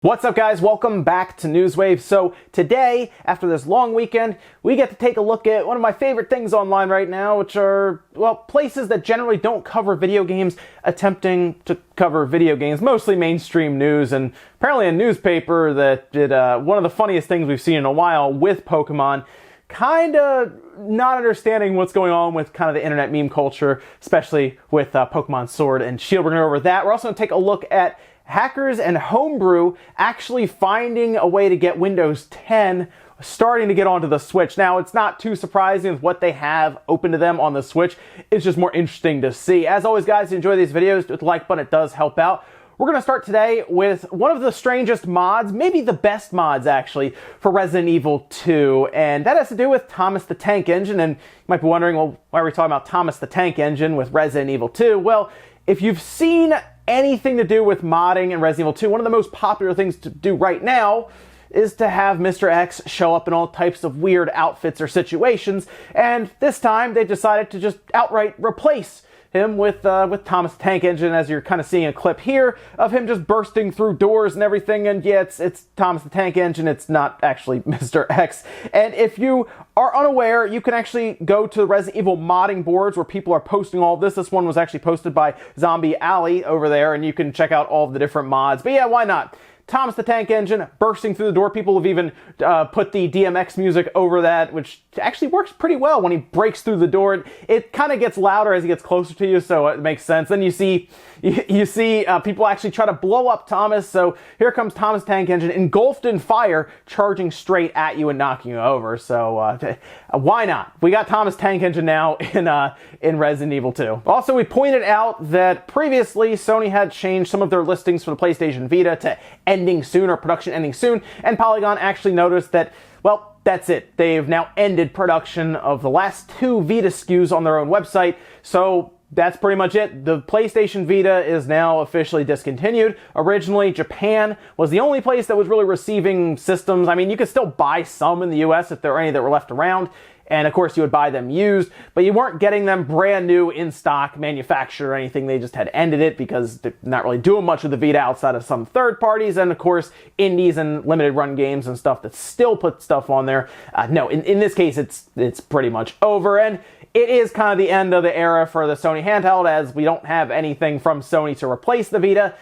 What's up, guys? Welcome back to Newswave. So today, after this long weekend, we get to take a look at one of my favorite things online right now, which are, well, places that generally don't cover video games attempting to cover video games, mostly mainstream news, and apparently a newspaper that did one of the funniest things we've seen in a while with Pokemon, kind of not understanding what's going on with kind of the internet meme culture, especially with Pokemon Sword and Shield. We're going to go over that. We're also going to take a look at hackers and homebrew actually finding a way to get Windows 10 starting to get onto the Switch. Now, it's not too surprising with what they have open to them on the Switch. It's just more interesting to see. As always, guys, if you enjoy these videos, hit the like button. It does help out. We're going to start today with one of the strangest mods, maybe the best mods, actually, for Resident Evil 2. And that has to do with Thomas the Tank Engine. And you might be wondering, well, why are we talking about Thomas the Tank Engine with Resident Evil 2? Well, if you've seen anything to do with modding in Resident Evil 2, one of the most popular things to do right now is to have Mr. X show up in all types of weird outfits or situations, and this time they decided to just outright replace him with Thomas the Tank Engine, as you're kind of seeing a clip here of him just bursting through doors and everything. And yeah, it's Thomas the Tank Engine. It's not actually Mr. X. And if you are unaware, you can actually go to the Resident Evil modding boards where people are posting all of this. This one was actually posted by Zombie Alley over there, and you can check out all of the different mods. But yeah, why not? Thomas the Tank Engine bursting through the door. People have even put the DMX music over that, which actually works pretty well when he breaks through the door. It kind of gets louder as he gets closer to you, so it makes sense. Then you see people actually try to blow up Thomas. So here comes Thomas Tank Engine, engulfed in fire, charging straight at you and knocking you over. So why not? We got Thomas Tank Engine now in Resident Evil 2. Also, we pointed out that previously Sony had changed some of their listings for the PlayStation Vita to ending soon, or production ending soon, and Polygon actually noticed that, well, that's it. They've now ended production of the last two Vita SKUs on their own website, so that's pretty much it. The PlayStation Vita is now officially discontinued. Originally, Japan was the only place that was really receiving systems. I mean, you could still buy some in the US if there were any that were left around, and of course you would buy them used, but you weren't getting them brand new in stock, manufactured or anything. They just had ended it because they're not really doing much with the Vita outside of some third parties, and of course indies and limited run games and stuff that still put stuff on there. No, in this case it's pretty much over, and it is kind of the end of the era for the Sony handheld, as we don't have anything from Sony to replace the Vita.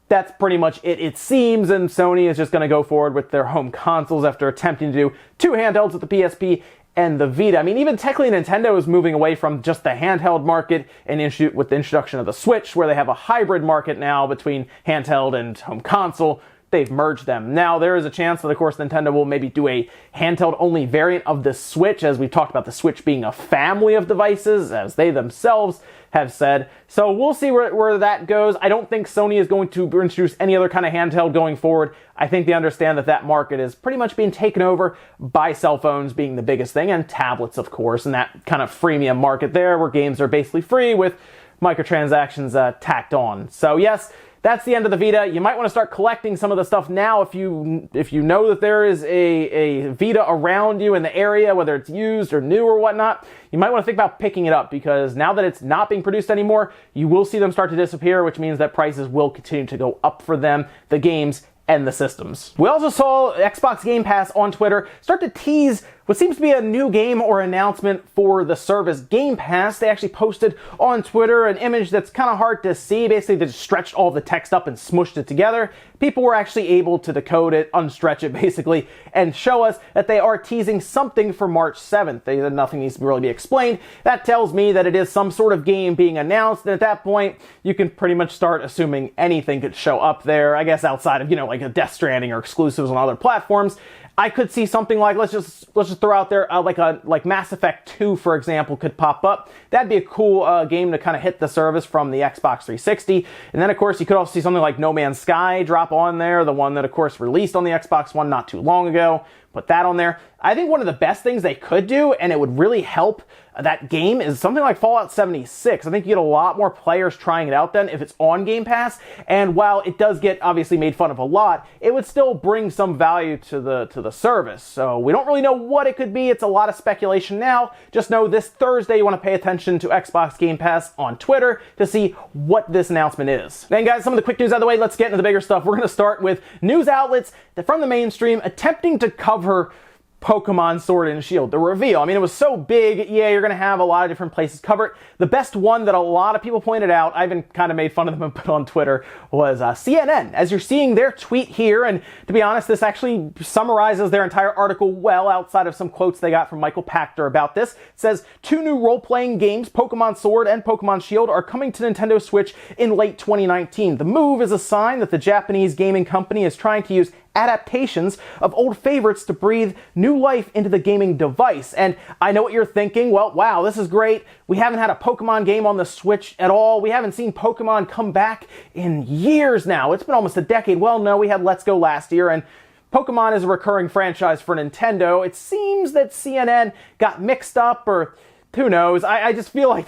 That's pretty much it seems, and Sony is just going to go forward with their home consoles after attempting to do two handhelds with the PSP and the Vita. I mean, even technically Nintendo is moving away from just the handheld market and with the introduction of the Switch, where they have a hybrid market now between handheld and home console. They've merged them. Now, there is a chance that, of course, Nintendo will maybe do a handheld-only variant of the Switch, as we've talked about the Switch being a family of devices, as they themselves have said. So we'll see where that goes. I don't think Sony is going to introduce any other kind of handheld going forward. I think they understand that that market is pretty much being taken over by cell phones being the biggest thing, and tablets, of course, and that kind of freemium market there where games are basically free with microtransactions tacked on. So yes, that's the end of the Vita. You might want to start collecting some of the stuff now if you know that there is a Vita around you in the area, whether it's used or new or whatnot. You might want to think about picking it up, because now that it's not being produced anymore, you will see them start to disappear, which means that prices will continue to go up for them, the games and the systems. We also saw Xbox Game Pass on Twitter start to tease what seems to be a new game or announcement for the service Game Pass. They actually posted on Twitter an image that's kind of hard to see. Basically, they just stretched all the text up and smushed it together. People were actually able to decode it, unstretch it basically, and show us that they are teasing something for March 7th. Nothing needs to really be explained. That tells me that it is some sort of game being announced, and at that point, you can pretty much start assuming anything could show up there. I guess outside of, like a Death Stranding or exclusives on other platforms. I could see something like, let's just throw out there, like Mass Effect 2, for example, could pop up. That'd be a cool game to kind of hit the service from the Xbox 360. And then, of course, you could also see something like No Man's Sky drop on there, the one that, of course, released on the Xbox One not too long ago. Put that on there. I think one of the best things they could do, and it would really help that game is something like Fallout 76. I think you get a lot more players trying it out then if it's on Game Pass, and while it does get obviously made fun of a lot, it would still bring some value to the service. So we don't really know what it could be. It's a lot of speculation now. Just know this Thursday you want to pay attention to Xbox Game Pass on Twitter to see what this announcement is. Then guys, some of the quick news out of the way, let's get into the bigger stuff. We're going to start with news outlets that from the mainstream attempting to cover Pokemon Sword and Shield, the reveal. I mean, it was so big, yeah, you're going to have a lot of different places cover it. The best one that a lot of people pointed out, I even kind of made fun of them and put on Twitter, was CNN. As you're seeing their tweet here, and to be honest, this actually summarizes their entire article well outside of some quotes they got from Michael Pachter about this. It says, 2 new role-playing games, Pokemon Sword and Pokemon Shield, are coming to Nintendo Switch in late 2019. The move is a sign that the Japanese gaming company is trying to use adaptations of old favorites to breathe new life into the gaming device. And I know what you're thinking, well, wow, this is great. We haven't had a Pokemon game on the Switch at all. We haven't seen Pokemon come back in years now. It's been almost a decade. Well, no, we had Let's Go last year, and Pokemon is a recurring franchise for Nintendo. It seems that CNN got mixed up, or who knows. I just feel like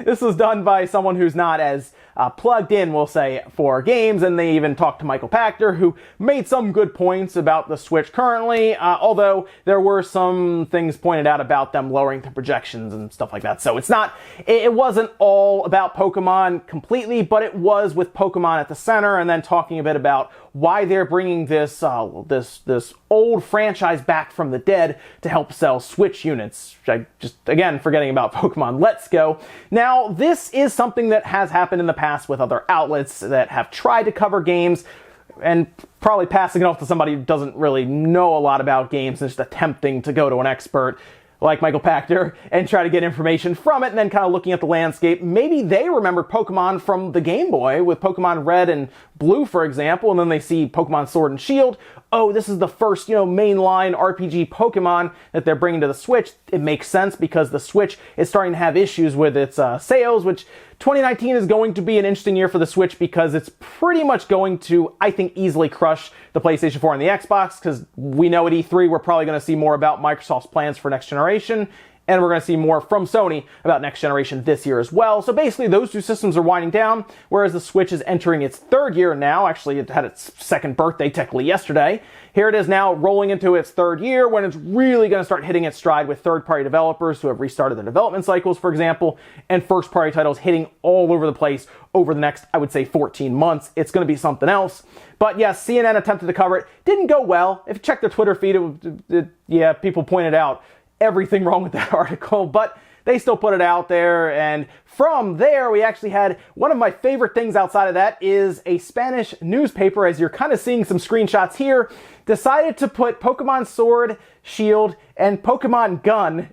this was done by someone who's not as plugged in, we'll say, for games, and they even talked to Michael Pachter, who made some good points about the Switch currently, although there were some things pointed out about them lowering the projections and stuff like that. So it wasn't all about Pokemon completely, but it was with Pokemon at the center, and then talking a bit about why they're bringing this old franchise back from the dead to help sell Switch units. Again, forgetting about Pokemon Let's Go. Now, this is something that has happened in the past with other outlets that have tried to cover games, and probably passing it off to somebody who doesn't really know a lot about games and just attempting to go to an expert like Michael Pachter and try to get information from it, and then kind of looking at the landscape. Maybe they remember Pokemon from the Game Boy with Pokemon Red and Blue, for example, and then they see Pokemon Sword and Shield. Oh, this is the first, mainline RPG Pokemon that they're bringing to the Switch. It makes sense because the Switch is starting to have issues with its sales, which 2019 is going to be an interesting year for the Switch because it's pretty much going to, I think, easily crush the PlayStation 4 and the Xbox, because we know at E3 we're probably going to see more about Microsoft's plans for next generation, and we're going to see more from Sony about next generation this year as well. So basically, those two systems are winding down, whereas the Switch is entering its 3rd year now. Actually, it had its 2nd birthday technically yesterday. Here it is now rolling into its 3rd year, when it's really going to start hitting its stride with third-party developers who have restarted their development cycles, for example, and first-party titles hitting all over the place over the next, I would say, 14 months. It's going to be something else. But yes, CNN attempted to cover it. Didn't go well. If you check their Twitter feed, people pointed out everything wrong with that article, but they still put it out there, and from there we actually had one of my favorite things outside of that is a Spanish newspaper, as you're kind of seeing some screenshots here, decided to put Pokemon Sword, Shield, and Pokemon Gun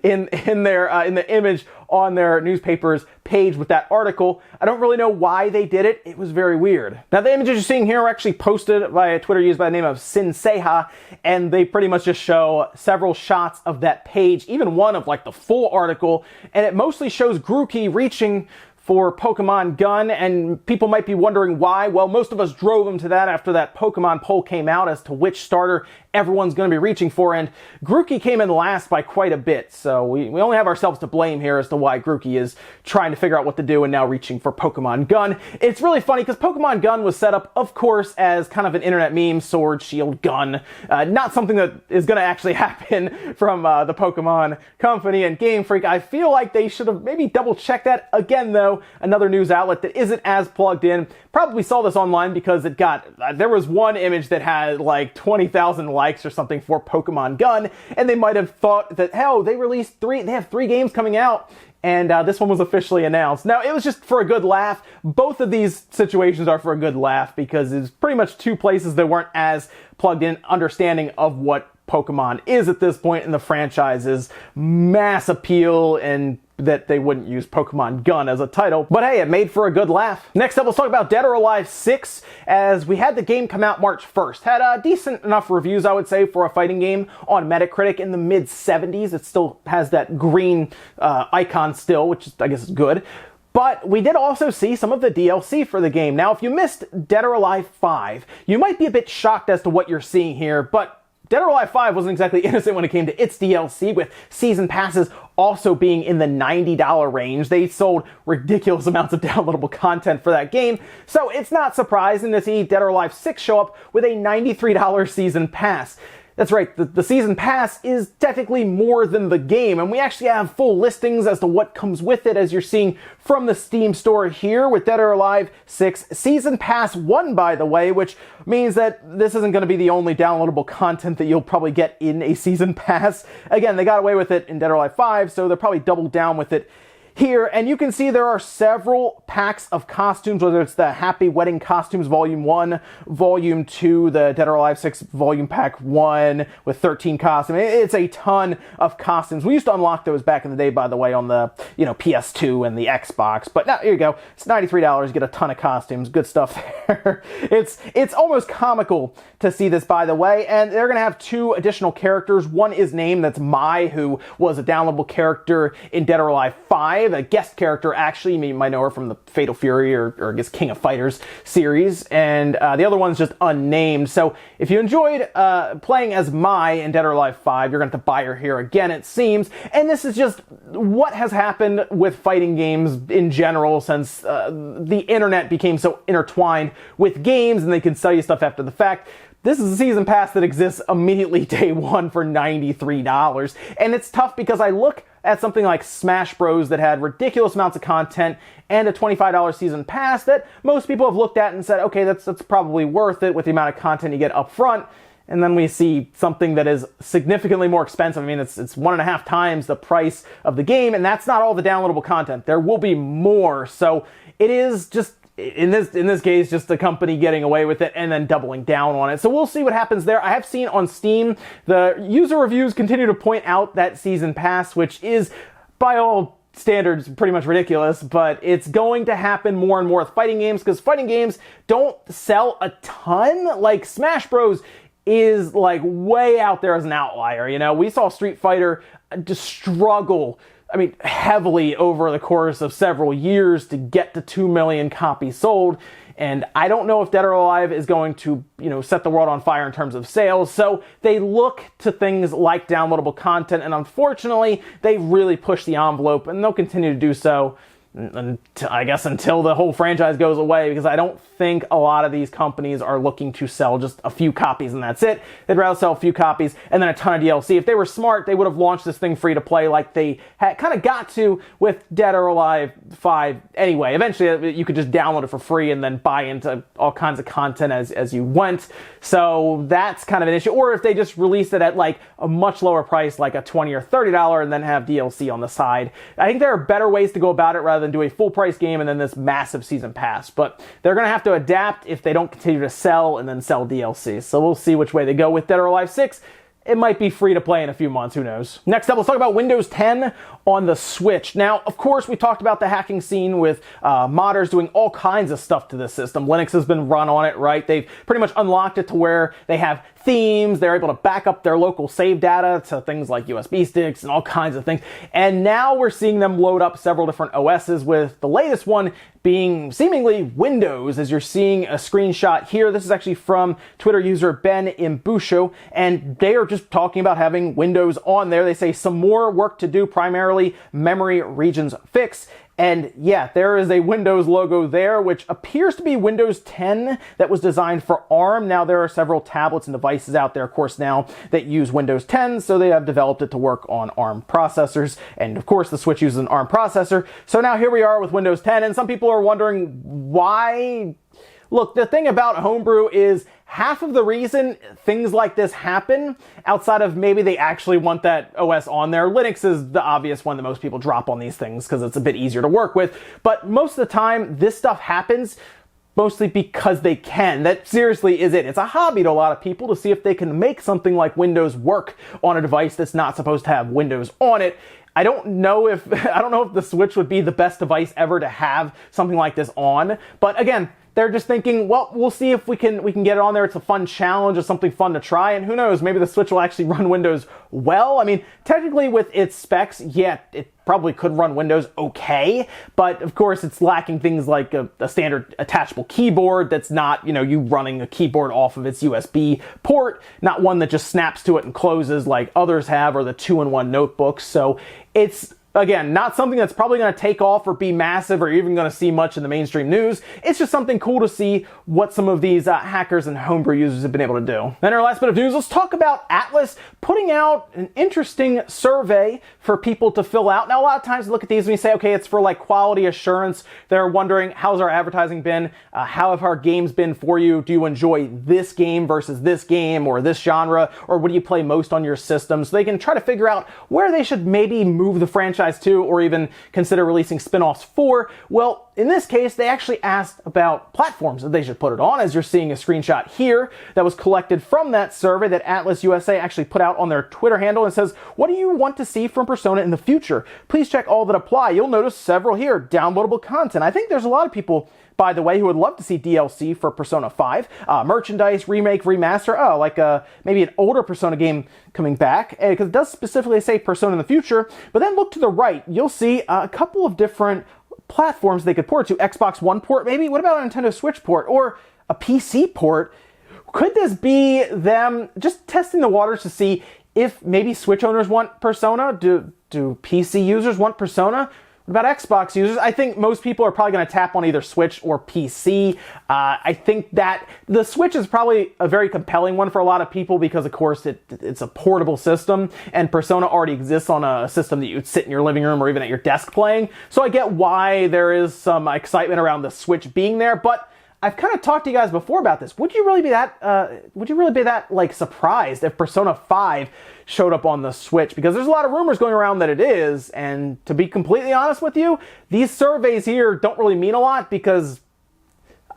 in the image on their newspaper's page with that article. I don't really know why they did it. It was very weird. Now, the images you're seeing here are actually posted by a Twitter user by the name of Sinseha, and they pretty much just show several shots of that page, even one of like the full article, and it mostly shows Grookey reaching for Pokemon Gun, and people might be wondering why. Well, most of us drove them to that after that Pokemon poll came out as to which starter everyone's going to be reaching for, and Grookey came in last by quite a bit, so we only have ourselves to blame here as to why Grookey is trying to figure out what to do and now reaching for Pokemon Gun. It's really funny because Pokemon Gun was set up, of course, as kind of an internet meme, sword, shield, gun, not something that is going to actually happen from the Pokemon company and Game Freak. I feel like they should have maybe double-checked that. Again, though, another news outlet that isn't as plugged in probably saw this online because it got, there was one image that had like 20,000 likes or something for Pokemon Gun, and they might have thought that, hell, they have 3 games coming out, and this one was officially announced. Now, it was just for a good laugh. Both of these situations are for a good laugh because it's pretty much 2 places that weren't as plugged in understanding of what Pokemon is at this point in the franchise's mass appeal, and that they wouldn't use Pokemon Gun as a title. But hey, it made for a good laugh. Next up, let's talk about Dead or Alive 6, as we had the game come out March 1st. Had decent enough reviews, I would say, for a fighting game on Metacritic in the mid-70s. It still has that green icon still, which I guess is good. But we did also see some of the DLC for the game. Now, if you missed Dead or Alive 5, you might be a bit shocked as to what you're seeing here, but Dead or Alive 5 wasn't exactly innocent when it came to its DLC, with season passes also being in the $90 range. They sold ridiculous amounts of downloadable content for that game, so it's not surprising to see Dead or Alive 6 show up with a $93 season pass. That's right, the season pass is technically more than the game, and we actually have full listings as to what comes with it, as you're seeing from the Steam store here with Dead or Alive 6 Season Pass 1, by the way, which means that this isn't going to be the only downloadable content that you'll probably get in a season pass. Again, they got away with it in Dead or Alive 5, so they'll probably double down with it here, and you can see there are several packs of costumes, whether it's the Happy Wedding Costumes Volume 1, Volume 2, the Dead or Alive 6 Volume Pack 1 with 13 costumes. It's a ton of costumes. We used to unlock those back in the day, by the way, on the PS2 and the Xbox, but now here you go. It's $93, you get a ton of costumes. Good stuff there. It's almost comical to see this, by the way, and they're going to have 2 additional characters. One is named, that's Mai, who was a downloadable character in Dead or Alive 5. A guest character, actually. You might know her from the Fatal Fury or I guess King of Fighters series, and the other one's just unnamed. So if you enjoyed playing as Mai in Dead or Alive 5, you're going to have to buy her here again, it seems. And this is just what has happened with fighting games in general since the internet became so intertwined with games and they can sell you stuff after the fact. This is a season pass that exists immediately day one for $93. And it's tough because I look at something like Smash Bros. That had ridiculous amounts of content and a $25 season pass that most people have looked at and said, okay, that's probably worth it with the amount of content you get up front. And then we see something that is significantly more expensive. I mean, it's 1.5 times the price of the game, and that's not all the downloadable content. There will be more. So it is just, in this case, just the company getting away with it and then doubling down on it. So we'll see what happens there. I have seen on Steam, the user reviews continue to point out that season pass, which is, by all standards, pretty much ridiculous, but it's going to happen more and more with fighting games, because fighting games don't sell a ton. Like Smash Bros. Is like way out there as an outlier. You know, we saw Street Fighter just struggle, I mean, heavily over the course of several years to get to 2 million copies sold. And I don't know if Dead or Alive is going to, set the world on fire in terms of sales. So they look to things like downloadable content, and unfortunately, they really push the envelope, and they'll continue to do so, I guess, until the whole franchise goes away, because I don't think a lot of these companies are looking to sell just a few copies and that's it. They'd rather sell a few copies and then a ton of DLC. If they were smart, they would have launched this thing free to play like they had kind of got to with Dead or Alive 5 anyway. Eventually, you could just download it for free and then buy into all kinds of content as you went. So that's kind of an issue. Or if they just released it at like a much lower price, like a $20 or $30, and then have DLC on the side. I think there are better ways to go about it rather than do a full price game and then this massive season pass. But they're going to have to adapt if they don't continue to sell and then sell DLC. So we'll see which way they go with Dead or Alive 6. It might be free to play in a few months, who knows. Next up, let's talk about Windows 10 on the Switch. Now, of course, we talked about the hacking scene with modders doing all kinds of stuff to the system. Linux has been run on it, right? They've pretty much unlocked it to where they have themes, they're able to back up their local save data to things like USB sticks and all kinds of things. And now we're seeing them load up several different OSs, with the latest one being seemingly Windows, as you're seeing a screenshot here. This is actually from Twitter user Ben Imbusho, and they are just talking about having Windows on there. They say some more work to do, primarily memory regions fix. And yeah, there is a Windows logo there, which appears to be Windows 10 that was designed for ARM. Now, there are several tablets and devices out there, of course, now that use Windows 10, so they have developed it to work on ARM processors. And of course, the Switch uses an ARM processor. So now here we are with Windows 10, and some people are wondering why. Look, the thing about Homebrew is half of the reason things like this happen, outside of maybe they actually want that OS on there. Linux is the obvious one that most people drop on these things because it's a bit easier to work with. But most of the time, this stuff happens mostly because they can. That seriously is it. It's a hobby to a lot of people to see if they can make something like Windows work on a device that's not supposed to have Windows on it. I don't know if the Switch would be the best device ever to have something like this on. But again, they're just thinking, well, we'll see if we can get it on there. It's a fun challenge or something fun to try, and who knows, maybe the Switch will actually run Windows well. I mean, technically with its specs, yeah, it probably could run Windows okay, but of course it's lacking things like a standard attachable keyboard that's not, you running a keyboard off of its USB port, not one that just snaps to it and closes like others have, or the 2-in-1 notebooks. So it's, again, not something that's probably going to take off or be massive or even going to see much in the mainstream news. It's just something cool to see what some of these hackers and homebrew users have been able to do. Then our last bit of news, let's talk about Atlas putting out an interesting survey for people to fill out. Now, a lot of times you look at these and you say, okay, it's for like quality assurance. They're wondering, how's our advertising been? How have our games been for you? Do you enjoy this game versus this game or this genre? Or what do you play most on your system? So they can try to figure out where they should maybe move the franchise to, or even consider releasing spin-offs for. Well, in this case, they actually asked about platforms that they should put it on, as you're seeing a screenshot here that was collected from that survey that Atlas USA actually put out on their Twitter handle, and says, what do you want to see from Persona in the future? Please check all that apply. You'll notice several here. Downloadable content. I think there's a lot of people, by the way, who would love to see DLC for Persona 5, merchandise, remake, remaster, like maybe an older Persona game coming back, because it does specifically say Persona in the future. But then look to the right, you'll see a couple of different platforms they could port to. Xbox One port, maybe? What about a Nintendo Switch port or a PC port? Could this be them just testing the waters to see if maybe Switch owners want Persona? Do PC users want Persona? What about Xbox users? I think most people are probably going to tap on either Switch or PC. I think that the Switch is probably a very compelling one for a lot of people because, of course, it's a portable system, and Persona already exists on a system that you'd sit in your living room or even at your desk playing. So I get why there is some excitement around the Switch being there, but I've kind of talked to you guys before about this. Would you really be that like surprised if Persona 5 showed up on the Switch? Because there's a lot of rumors going around that it is, and to be completely honest with you, these surveys here don't really mean a lot because,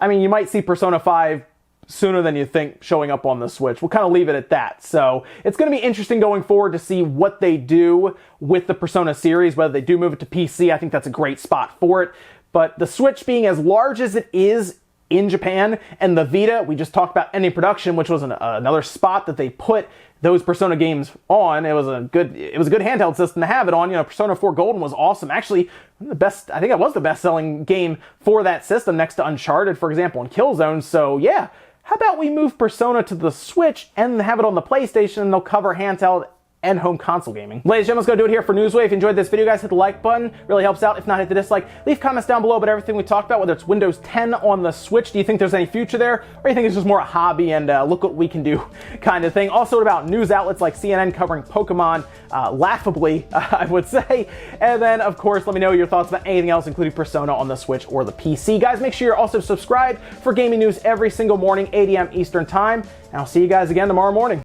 I mean, you might see Persona 5 sooner than you think showing up on the Switch. We'll kind of leave it at that. So it's going to be interesting going forward to see what they do with the Persona series, whether they do move it to PC. I think that's a great spot for it. But the Switch being as large as it is in Japan, and the Vita, we just talked about ending production, which was another spot that they put those Persona games on. It was a good handheld system to have it on. Persona 4 Golden was awesome. Actually, I think it was the best-selling game for that system next to Uncharted, for example, and Killzone. So yeah, how about we move Persona to the Switch and have it on the PlayStation, and they'll cover handheld and home console gaming. Ladies and gentlemen, let's go do it here for Newswave. If you enjoyed this video, guys, hit the like button. Really helps out. If not, hit the dislike. Leave comments down below about everything we talked about, whether it's Windows 10 on the Switch. Do you think there's any future there? Or do you think it's just more a hobby and look what we can do kind of thing? Also, what about news outlets like CNN covering Pokemon, laughably, I would say. And then, of course, let me know your thoughts about anything else, including Persona on the Switch or the PC. Guys, make sure you're also subscribed for gaming news every single morning, 8 a.m. Eastern Time. And I'll see you guys again tomorrow morning.